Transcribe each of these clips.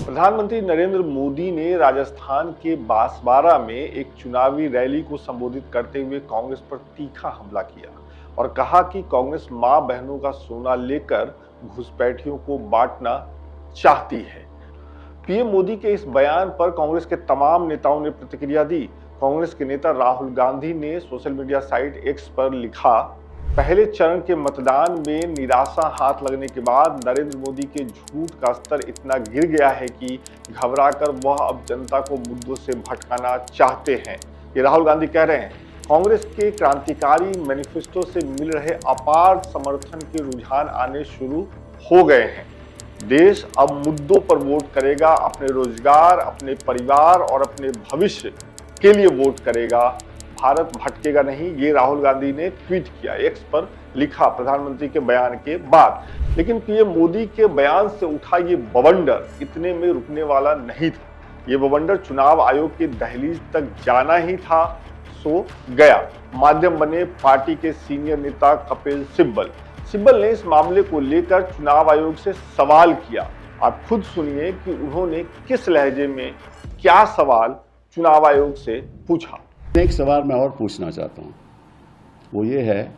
प्रधानमंत्री नरेंद्र मोदी ने राजस्थान के बांसवाड़ा में एक चुनावी रैली को संबोधित करते हुए कांग्रेस पर तीखा हमला किया और कहा कि कांग्रेस मां बहनों का सोना लेकर घुसपैठियों को बांटना चाहती है। पीएम मोदी के इस बयान पर कांग्रेस के तमाम नेताओं ने प्रतिक्रिया दी। कांग्रेस के नेता राहुल गांधी ने सोशल मीडिया साइट एक्स पर लिखा, पहले चरण के मतदान में निराशा हाथ लगने के बाद नरेंद्र मोदी के झूठ का स्तर इतना गिर गया है कि घबराकर वह अब जनता को मुद्दों से भटकाना चाहते हैं। ये राहुल गांधी कह रहे हैं। कांग्रेस के क्रांतिकारी मैनिफेस्टो से मिल रहे अपार समर्थन के रुझान आने शुरू हो गए हैं। देश अब मुद्दों पर वोट करेगा, अपने रोजगार, अपने परिवार और अपने भविष्य के लिए वोट करेगा। भारत भटकेगा नहीं, ये राहुल गांधी ने ट्वीट किया, एक्स पर लिखा प्रधानमंत्री के बयान के बाद। लेकिन पीएम मोदी के बयान से उठा ये बवंडर इतने में रुकने वाला नहीं था। ये बवंडर चुनाव आयोग की दहलीज तक जाना ही था, सो गया। माध्यम बने पार्टी के सीनियर नेता कपिल सिब्बल ने इस मामले को लेकर चुनाव आयोग से सवाल किया। आप खुद सुनिए कि उन्होंने किस लहजे में क्या सवाल चुनाव आयोग से पूछा। एक सवाल मैं और पूछना चाहता हूं, वो ये है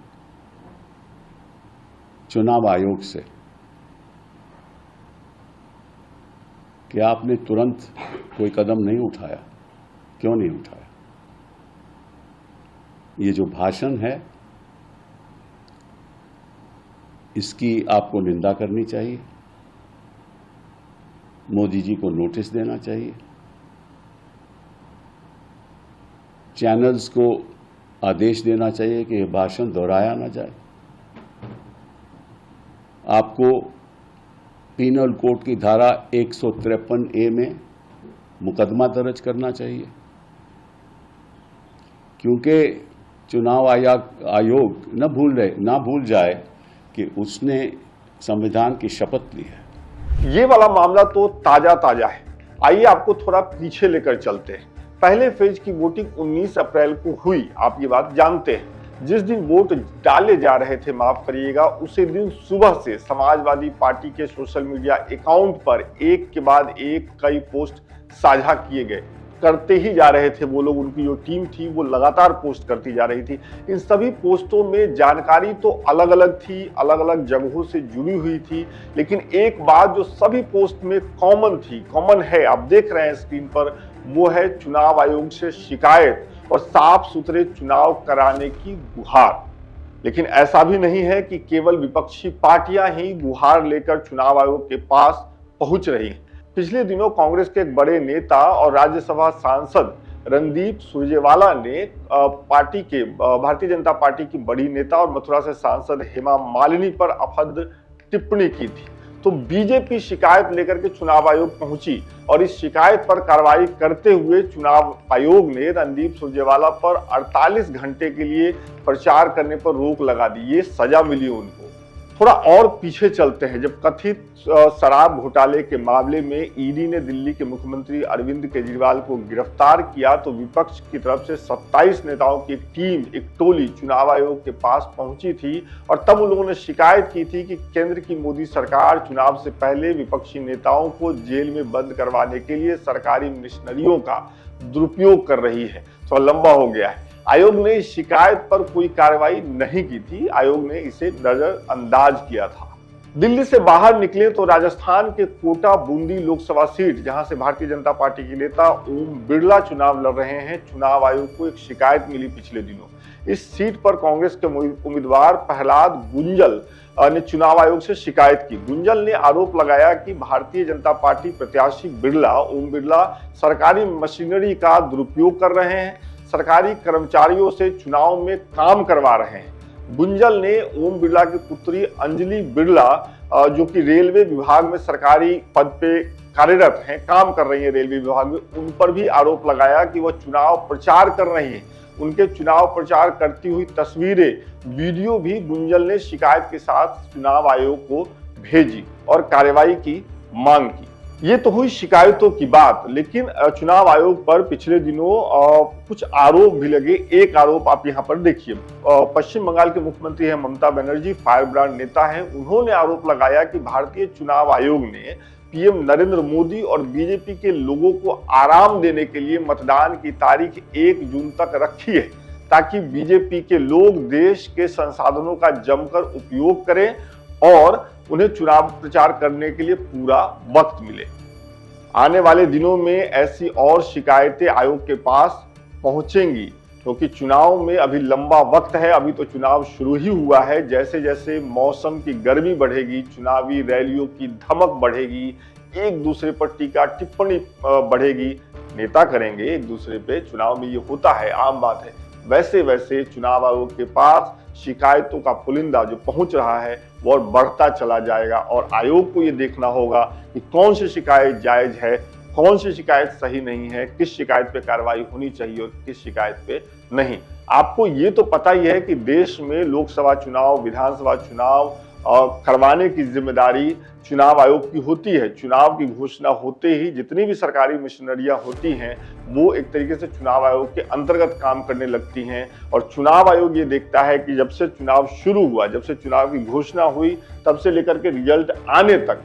चुनाव आयोग से कि आपने तुरंत कोई कदम नहीं उठाया। क्यों नहीं उठाया? ये जो भाषण है इसकी आपको निंदा करनी चाहिए, मोदी जी को नोटिस देना चाहिए, चैनल्स को आदेश देना चाहिए कि यह भाषण दोहराया ना जाए। आपको पीनल कोड की धारा 153A में मुकदमा दर्ज करना चाहिए, क्योंकि चुनाव आयोग न भूल जाए कि उसने संविधान की शपथ ली है। ये वाला मामला तो ताजा है। आइए आपको थोड़ा पीछे लेकर चलते हैं। पहले फेज की वोटिंग 19 अप्रैल को हुई, आप ये बात जानते हैं। जिस दिन वोट डाले जा रहे थे, माफ करिएगा, उसी दिन सुबह से समाजवादी पार्टी के सोशल मीडिया अकाउंट पर एक के बाद एक कई पोस्ट साझा किए गए। करते ही जा रहे थे वो लोग, उनकी जो टीम थी वो लगातार पोस्ट करती जा रही थी। इन सभी पोस्टों में जानकारी तो अलग अलग थी, अलग अलग जगहों से जुड़ी हुई थी, लेकिन एक बात जो सभी पोस्ट में कॉमन है, आप देख रहे हैं स्क्रीन पर, वो है चुनाव आयोग से शिकायत और साफ सुथरे चुनाव कराने की गुहार। लेकिन ऐसा भी नहीं है कि केवल विपक्षी पार्टियां ही गुहार लेकर चुनाव आयोग के पास पहुंच रही हैं। पिछले दिनों कांग्रेस के एक बड़े नेता और राज्यसभा सांसद रणदीप सुरजेवाला ने भारतीय जनता पार्टी की बड़ी नेता और मथुरा से सांसद हेमा मालिनी पर अभद्र टिप्पणी की थी। तो बीजेपी शिकायत लेकर के चुनाव आयोग पहुंची और इस शिकायत पर कार्रवाई करते हुए चुनाव आयोग ने रणदीप सुरजेवाला पर 48 घंटे के लिए प्रचार करने पर रोक लगा दी। ये सजा मिली उनको। थोड़ा और पीछे चलते हैं। जब कथित शराब घोटाले के मामले में ईडी ने दिल्ली के मुख्यमंत्री अरविंद केजरीवाल को गिरफ्तार किया, तो विपक्ष की तरफ से 27 नेताओं की एक टोली चुनाव आयोग के पास पहुंची थी और तब उन लोगों ने शिकायत की थी कि केंद्र की मोदी सरकार चुनाव से पहले विपक्षी नेताओं को जेल में बंद करवाने के लिए सरकारी मिशनरियों का दुरुपयोग कर रही है। तो लंबा हो गया है। आयोग ने इस शिकायत पर कोई कार्रवाई नहीं की थी, आयोग ने इसे नजरअंदाज किया था। दिल्ली से बाहर निकले तो राजस्थान के कोटा बूंदी लोकसभा सीट, जहां से भारतीय जनता पार्टी के नेता ओम बिरला चुनाव लड़ रहे हैं, चुनाव आयोग को एक शिकायत मिली पिछले दिनों। इस सीट पर कांग्रेस के उम्मीदवार प्रहलाद गुंजल ने चुनाव आयोग से शिकायत की। गुंजल ने आरोप लगाया कि भारतीय जनता पार्टी प्रत्याशी ओम बिरला सरकारी मशीनरी का दुरुपयोग कर रहे हैं, सरकारी कर्मचारियों से चुनाव में काम करवा रहे हैं। गुंजल ने ओम बिरला की पुत्री अंजलि बिरला, जो कि रेलवे विभाग में सरकारी पद पे कार्यरत हैं, काम कर रही है रेलवे विभाग में, उन पर भी आरोप लगाया कि वह चुनाव प्रचार कर रही हैं। उनके चुनाव प्रचार करती हुई तस्वीरें, वीडियो भी गुंजल ने शिकायत के साथ चुनाव आयोग को भेजी और कार्रवाई की मांग की। ये तो हुई शिकायतों की बात, लेकिन चुनाव आयोग पर पिछले दिनों कुछ आरोप भी लगे। एक आरोप आप यहाँ पर देखिए। पश्चिम बंगाल के मुख्यमंत्री हैं ममता बनर्जी, फायर ब्रांड नेता हैं। उन्होंने आरोप लगाया कि भारतीय चुनाव आयोग ने पीएम नरेंद्र मोदी और बीजेपी के लोगों को आराम देने के लिए मतदान की तारीख 1 जून तक रखी है, ताकि बीजेपी के लोग देश के संसाधनों का जमकर उपयोग करें और उन्हें चुनाव प्रचार करने के लिए पूरा वक्त मिले। आने वाले दिनों में ऐसी और शिकायतें आयोग के पास पहुंचेंगी, क्योंकि चुनाव में अभी लंबा वक्त है, अभी तो चुनाव शुरू ही हुआ है। जैसे जैसे मौसम की गर्मी बढ़ेगी, चुनावी रैलियों की धमक बढ़ेगी, एक दूसरे पर टीका टिप्पणी बढ़ेगी, नेता करेंगे एक दूसरे पे, चुनाव में ये होता है, आम बात है। वैसे वैसे चुनाव आयोग के पास शिकायतों का पुलिंदा जो पहुंच रहा है वो बढ़ता चला जाएगा और आयोग को ये देखना होगा कि कौन सी शिकायत जायज है, कौन सी शिकायत सही नहीं है, किस शिकायत पे कार्रवाई होनी चाहिए और किस शिकायत पे नहीं। आपको ये तो पता ही है कि देश में लोकसभा चुनाव, विधानसभा चुनाव करवाने की जिम्मेदारी चुनाव आयोग की होती है। चुनाव की घोषणा होते ही जितनी भी सरकारी मशीनरियां होती हैं वो एक तरीके से चुनाव आयोग के अंतर्गत काम करने लगती हैं और चुनाव आयोग ये देखता है कि जब से चुनाव शुरू हुआ, जब से चुनाव की घोषणा हुई, तब से लेकर के रिजल्ट आने तक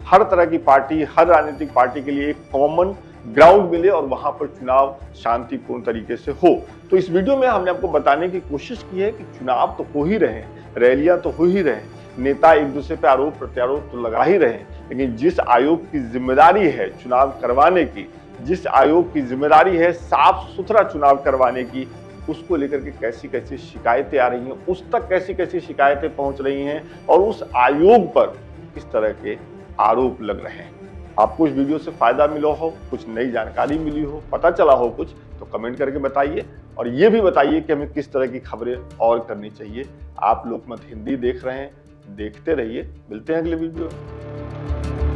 हर तरह की पार्टी, हर राजनीतिक पार्टी के लिए एक कॉमन ग्राउंड मिले और वहां पर चुनाव शांतिपूर्ण तरीके से हो। तो इस वीडियो में हमने आपको बताने की कोशिश की है कि चुनाव तो हो ही रहे हैं, रैलियां तो हो ही रहे हैं, नेता एक दूसरे पे आरोप प्रत्यारोप तो लगा ही रहे हैं, लेकिन जिस आयोग की जिम्मेदारी है चुनाव करवाने की, जिस आयोग की जिम्मेदारी है साफ सुथरा चुनाव करवाने की, उसको लेकर के कैसी कैसी शिकायतें आ रही हैं, उस तक कैसी कैसी शिकायतें पहुंच रही हैं और उस आयोग पर किस तरह के आरोप लग रहे हैं। आपको इस वीडियो से फायदा मिला हो, कुछ नई जानकारी मिली हो, पता चला हो कुछ, तो कमेंट करके बताइए और ये भी बताइए कि हमें किस तरह की खबरें और करनी चाहिए। आप लोकमत हिंदी देख रहे हैं, देखते रहिए। मिलते हैं अगले वीडियो में।